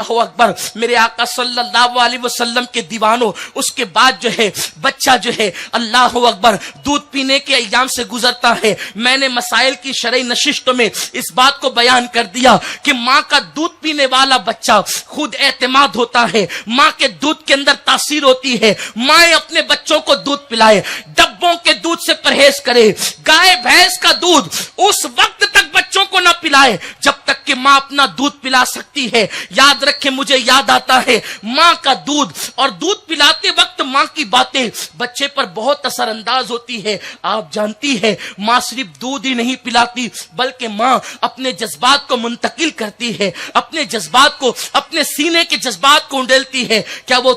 اللہ اکبر میرے آقا صلی اللہ علیہ وسلم کے دیوانوں، اس کے بعد جو ہے بچہ جو ہے اللہ اکبر دودھ پینے کے ایام سے گزرتا ہے۔ میں نے مسائل کی شرعی نشستوں میں اس بات کو بیان کر دیا کہ ماں کا دودھ پینے والا بچہ خود اعتماد ہوتا ہے، ماں کے دودھ کے اندر تاثیر ہوتی ہے۔ مائیں اپنے بچوں کو دودھ پلائے، ڈبوں کے دودھ سے پرہیز کرے، گائے بھینس کا دودھ اس وقت تک بچوں کو نہ پلائے جب تک کہ ماں اپنا دودھ پلا سکتی ہے۔ یاد رکھیں، مجھے یاد آتا ہے ماں کا دودھ اور دودھ پلاتے وقت ماں کی باتیں بچے پر بہت اثر انداز ہوتی ہے۔ آپ جانتی ہے ماں صرف دودھ ہی نہیں پلاتی بلکہ ماں اپنے جذبات کو منتقل کرتی ہے، اپنے جذبات کو، اپنے سینے کے جذبات کو انڈیلتی ہے۔ کیا وہ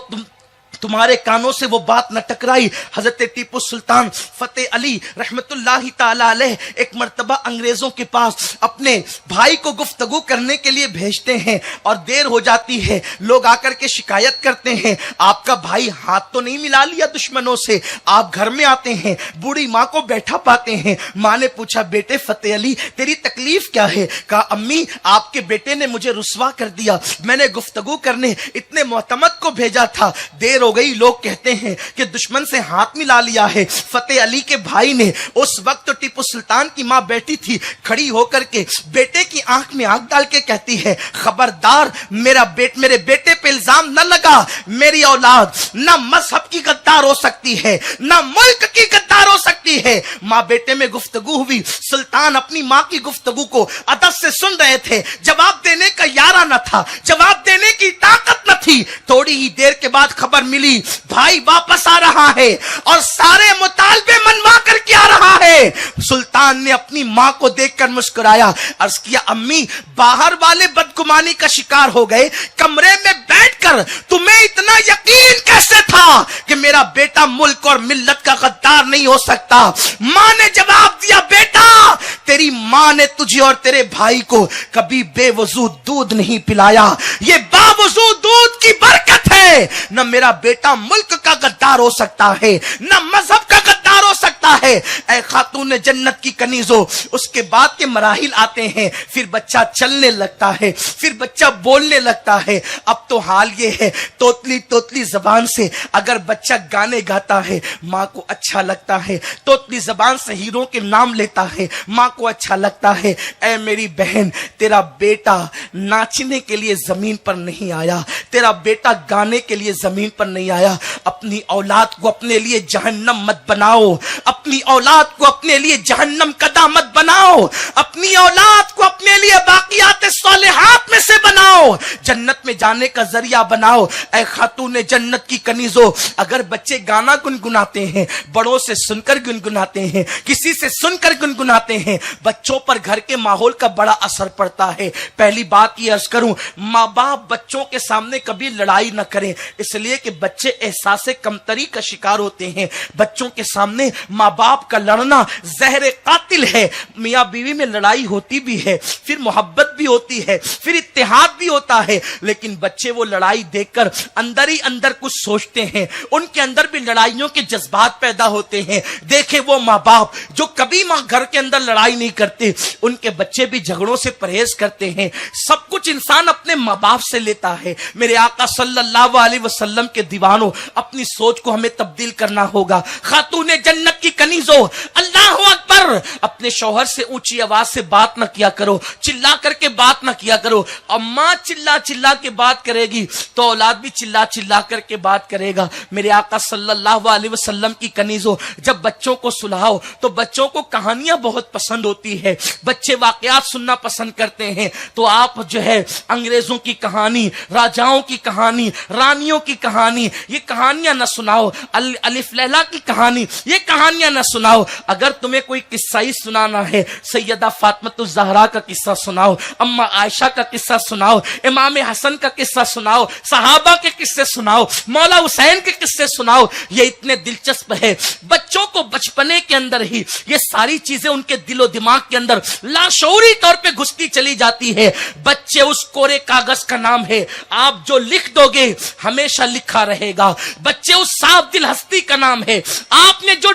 تمہارے کانوں سے وہ بات نہ ٹکرائی؟ حضرت ٹیپو سلطان فتح علی رحمت اللہ تعالی علیہ ایک مرتبہ انگریزوں کے پاس اپنے بھائی کو گفتگو کرنے کے لیے بھیجتے ہیں اور دیر ہو جاتی ہے۔ لوگ آ کر کے شکایت کرتے ہیں آپ کا بھائی ہاتھ تو نہیں ملا لیا دشمنوں سے؟ آپ گھر میں آتے ہیں، بوڑھی ماں کو بیٹھا پاتے ہیں۔ ماں نے پوچھا بیٹے فتح علی تیری تکلیف کیا ہے؟ کہا امی آپ کے بیٹے نے مجھے رسوا کر دیا، میں نے گفتگو کرنے اتنے معتمد کو بھیجا تھا، دیر ہو گئی، لوگ کہتے ہیں کہ دشمن سے ہاتھ ملا لیا ہے۔ فتح علی کے بھائی نے اس وقت ٹیپو سلطان کی ماں بیٹھی تھی، کھڑی ہو کر کے بیٹے کی آنکھ میں آنکھ ڈال کے کہتی ہے خبردار میرے بیٹے پہ الزام نہ لگا، میری اولاد نہ مذہب کی غدار ہو سکتی ہے نہ ملک کی غدار ہو سکتی ہے۔ ماں بیٹے میں گفتگو ہوئی، سلطان اپنی ماں کی گفتگو کو ادب سے سن رہے تھے، جواب دینے کا یارہ نہ تھا، جواب دینے کی طاقت نہ تھی۔ تھوڑی ہی دیر کے بعد خبر ملی بھائی واپس آ رہا ہے اور سارے مطالبے منوا کر کے آ رہا ہے۔ سلطان نے اپنی ماں کو دیکھ کر مسکرایا، عرض کیا امی باہر والے بدگمانی کا شکار ہو گئے، کمرے میں بیٹھ کر تمہیں اتنا یقین کیسے تھا کہ میرا بیٹا ملک اور ملت کا غدار نہیں ہو سکتا؟ ماں نے جواب دیا بیٹا تیری ماں نے تجھے اور تیرے بھائی کو کبھی بے وضو دودھ نہیں پلایا، یہ باوضو دودھ کی برکت ہے۔ نہ میرا بیٹا ملک کا غدار ہو سکتا ہے نہ مذہب کا غدار ہو سکتا ہے۔ اے خاتون جنت کی کنیزوں، اس کے بعد کے مراحل آتے ہیں، پھر بچہ چلنے لگتا ہے، پھر بچہ بولنے لگتا ہے۔ اب تو حال یہ ہے توتلی زبان سے اگر بچہ گانے گاتا ہے ماں کو اچھا لگتا ہے، توتلی زبان سے ہیروں کے نام لیتا ہے ماں کو اچھا لگتا ہے۔ اے میری بہن تیرا بیٹا ناچنے کے لیے زمین پر نہیں آیا، تیرا بیٹا گانے کے لیے زمین پر نہیں آیا۔ اپنی اولاد کو اپنے لیے جہنم مت بناؤ، اپنی اولاد کو اپنے لیے جہنم قدا مت بناؤ، اپنی اولاد کو اپنے لیے باقیات صالحات میں سے بناؤ، جنت میں جانے کا ذریعہ بناؤ۔ اے خاتون جنت کی کنیزوں، اگر بچے گانا گنگناتے ہیں، بڑوں سے سن کر گنگناتے ہیں، کسی سے سن کر گنگناتے ہیں، بچوں پر گھر کے ماحول کا بڑا اثر پڑتا ہے۔ پہلی بات یہ عرض کروں، ماں باپ بچوں کے سامنے کبھی لڑائی نہ کریں، اس لیے کہ بچے احساس کمتری کا شکار ہوتے ہیں۔ بچوں کے سامنے ماں باپ کا لڑنا زہر قاتل ہے۔ میاں بیوی میں لڑائی ہوتی بھی ہے، پھر محبت بھی ہوتی ہے، پھر اتحاد بھی ہوتا ہے، لیکن بچے وہ لڑائی دیکھ کر اندر ہی اندر کچھ سوچتے ہیں، ان کے اندر بھی لڑائیوں کے جذبات پیدا ہوتے ہیں۔ دیکھیں وہ ماں باپ جو کبھی گھر کے اندر لڑائی نہیں کرتے، ان کے بچے بھی جھگڑوں سے پرہیز کرتے ہیں۔ سب کچھ انسان اپنے ماں باپ سے لیتا ہے۔ میرے آقا صلی اللہ علیہ وسلم کے دیوانوں، اپنی سوچ کو ہمیں تبدیل کرنا ہوگا۔ خاتون جنت کی کنیزوں، اللہ اکبر، اپنے شوہر سے اونچی آواز سے بات نہ کیا کرو، چلا کر کے بات نہ کیا کرو۔ اماں چلا کے بات کرے گی تو اولاد بھی چلا کر کے بات کرے گا۔ میرے آقا صلی اللہ علیہ وسلم کی کنیزوں، جب بچوں کو سلاؤ تو بچوں کو کہانیاں بہت پسند ہوتی ہے، بچے واقعات سننا پسند کرتے ہیں، تو آپ جو ہے انگریزوں کی کہانی، راجاؤں کی کہانی، رانیوں کی کہانی، یہ کہانیاں نہ سناؤ۔ الف لیلا کی کہانی، یہ کہانیاں نہ سناؤ۔ اگر تمہیں کوئی قصہ ہی سنانا ہے، سیدہ فاطمۃ الزہرا کا قصہ سناؤ، اما عائشہ کا قصہ سناؤ، امام حسن کا قصہ سناؤ، صحابہ کے قصے سناؤ، مولا حسین کے قصے سناؤ، یہ اتنے دلچسپ ہے۔ بچوں کو بچپنے کے اندر ہی یہ ساری چیزیں ان کے دل و دماغ کے اندر لاشعوری طور پہ گھستی چلی جاتی ہے۔ بچے اس کورے کاغذ کا نام ہے، آپ جو لکھ دو گے ہمیشہ لکھا رہے گا۔ بچے اس صاف دل ہستی کا نام ہے، آپ نے جو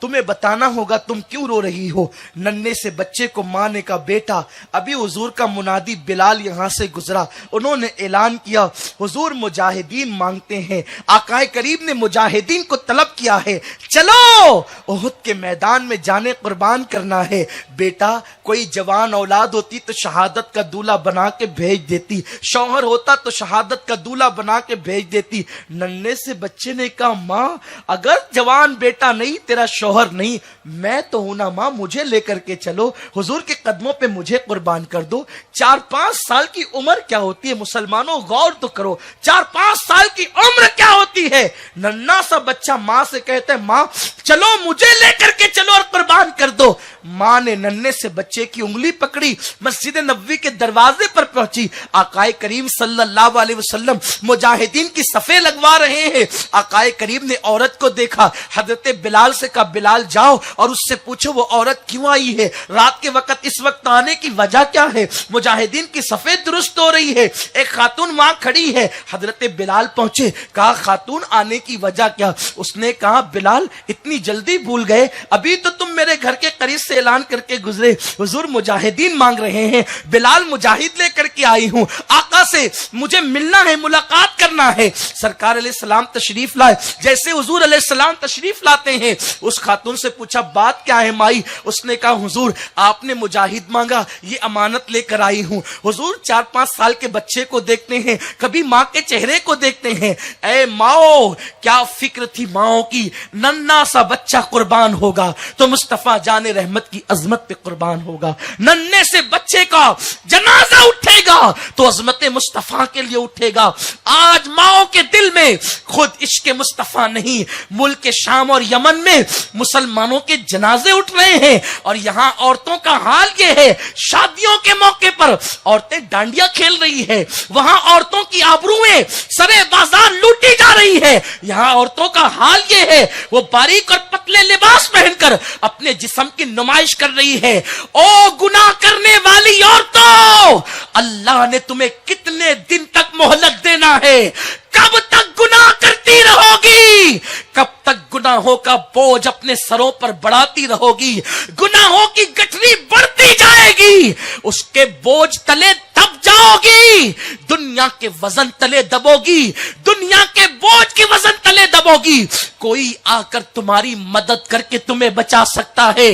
تمہیں بتانا ہوگا تم کیوں رو رہی ہو. ننھے سے بچے کو ماں نے کہا بیٹا ابھی حضور کا منادی بلال یہاں سے گزرا, انہوں نے اعلان کیا حضور مجاہدین مانگتے ہیں. آقا کریم نے مجاہدین کو طلب کیا ہے, چلو احد کے میدان میں جانے قربان کرنا ہے. بیٹا کوئی جوان اولاد ہوتی تو شہادت کا دولہا بنا کے بھیج دیتی, شوہر ہوتا تو شہادت کا دولہا بنا کے بھیج دیتی. ننھے سے بچے نے کہا ماں اگر جوان بیٹا نہیں تیرا شوہر نہیں میں تو ہوں نا ماں, مجھے لے کر کے چلو, حضور کے قدموں پہ مجھے قربان کر دو. 4-5 سال کی عمر کیا ہوتی ہے مسلمانوں, غور تو کرو, 4-5 سال کی عمر کیا ہوتی ہے. ننھا سا بچہ ماں سے کہتا ہے ماں چلو مجھے لے کر کے چلو اور قربان کر دو. ماں نے ننھے سے بچے کی انگلی پکڑی, مسجد نبوی کے دروازے پر پہنچی. آقا کریم صلی اللہ علیہ وسلم مجاہدین کی صفیں لگوا رہے ہیں. آقا کریم نے عورت کو دیکھا, حضرت بلال سے کہا بلال جاؤ اور اس سے پوچھو وہ عورت کیوں آئی ہے, رات کے وقت اس وقت آنے کی وجہ کیا ہے. مجاہدین کی صفیں درست ہو رہی ہے, ایک خاتون وہاں کھڑی ہے. حضرت بلال پہنچے, کہا خاتون آنے کی وجہ کیا. اس نے کہا بلال اتنی جلدی بھول گئے, ابھی تو تم میرے گھر کے قریب سے اعلان کر کے گزرے حضور مجاہدین مانگ رہے ہیں, بلال مجاہد لے کر کے آئی ہوں, آقا سے مجھے ملنا ہے, ملاقات کرنا ہے. سرکار علیہ السلام تشریف لائے, جیسے حضور علیہ السلام تشریف لاتے ہیں اس خاتون سے پوچھا بات کیا ہے مائی. اس نے کہا حضور آپ نے مجاہد مانگا, یہ امانت لے کر آئی ہوں. حضور 4-5 سال کے بچے کو دیکھتے ہیں, کبھی ماں کے چہرے کو دیکھتے ہیں. اے ماؤ کیا فکر تھی ماؤں کی, ننھا سا بچہ قربان ہوگا تو مصطفیٰ جان رحمت کی عظمت پہ قربان ہوگا, ننھے سے بچے کا جنازہ اٹھے گا تو عظمت مصطفیٰ کے لیے اٹھے گا. آج ماؤں کے دل میں خود عشق مصطفیٰ نہیں, ملک شام اور یمن میں مسلمانوں کے جنازے اٹھ رہے ہیں, اور یہاں عورتوں کا حال یہ ہے شادیوں کے موقع پر عورتیں ڈانڈیا کھیل رہی ہے, وہاں عورتوں کی آبروئیں سرے بازار لوٹی جا رہی ہے. یہاں عورتوں کا حال یہ ہے وہ باریک اور پتلے لباس پہن کر اپنے جسم کی نمائش کر رہی ہے. او گناہ کرنے والی عورتوں, اللہ نے تمہیں کتنے دن تک مہلت دینا ہے, کب تک گناہ کرتی رہو گی, کب تک گناہوں کا بوجھ اپنے سروں پر بڑھاتی رہو گی, گناہوں کی گٹھری بڑھتی جائے گی, اس کے بوجھ تلے دب جاؤ گی, دنیا کے وزن تلے دبو گی, دنیا کے بوجھ کے وزن تلے دبو گی. کوئی آ کر تمہاری مدد کر کے تمہیں بچا سکتا ہے,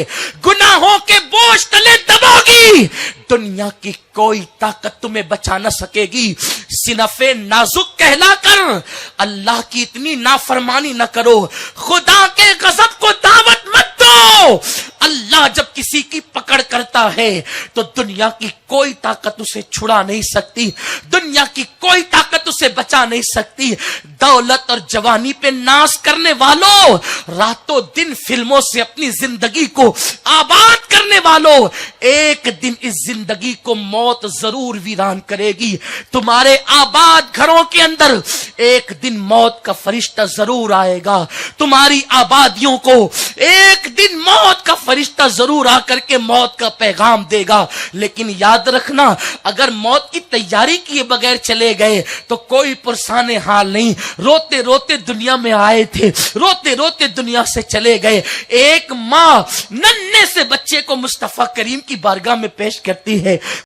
گناہوں کے بوجھ تلے دبو گی, دنیا کی کوئی طاقت تمہیں بچا نہ سکے گی. صنف نازک کہلا کر اللہ کی اتنی نافرمانی نہ کرو, خدا کے غضب کو دعوت مت دو. اللہ جب کسی کی پکڑ کرتا ہے تو دنیا کی کوئی طاقت اسے چھڑا نہیں سکتی, دنیا کی کوئی طاقت اسے بچا نہیں سکتی. دولت اور جوانی پہ ناز کرنے والوں, راتوں دن فلموں سے اپنی زندگی کو آباد کرنے والوں, ایک دن اس زندگی کو موت ضرور ویران کرے گی. تمہارے آباد گھروں کے اندر ایک دن موت کا فرشتہ ضرور آئے گا, تمہاری آبادیوں کو ایک دن موت کا فرشتہ ضرور آ کر کے موت کا پیغام دے گا. لیکن یاد رکھنا اگر موت کی تیاری کیے بغیر چلے گئے تو کوئی پرسان حال نہیں, روتے روتے دنیا میں آئے تھے, روتے روتے دنیا سے چلے گئے. ایک ماں ننھے سے بچے کو مصطفیٰ کریم کی بارگاہ میں پیش کرتی ہے,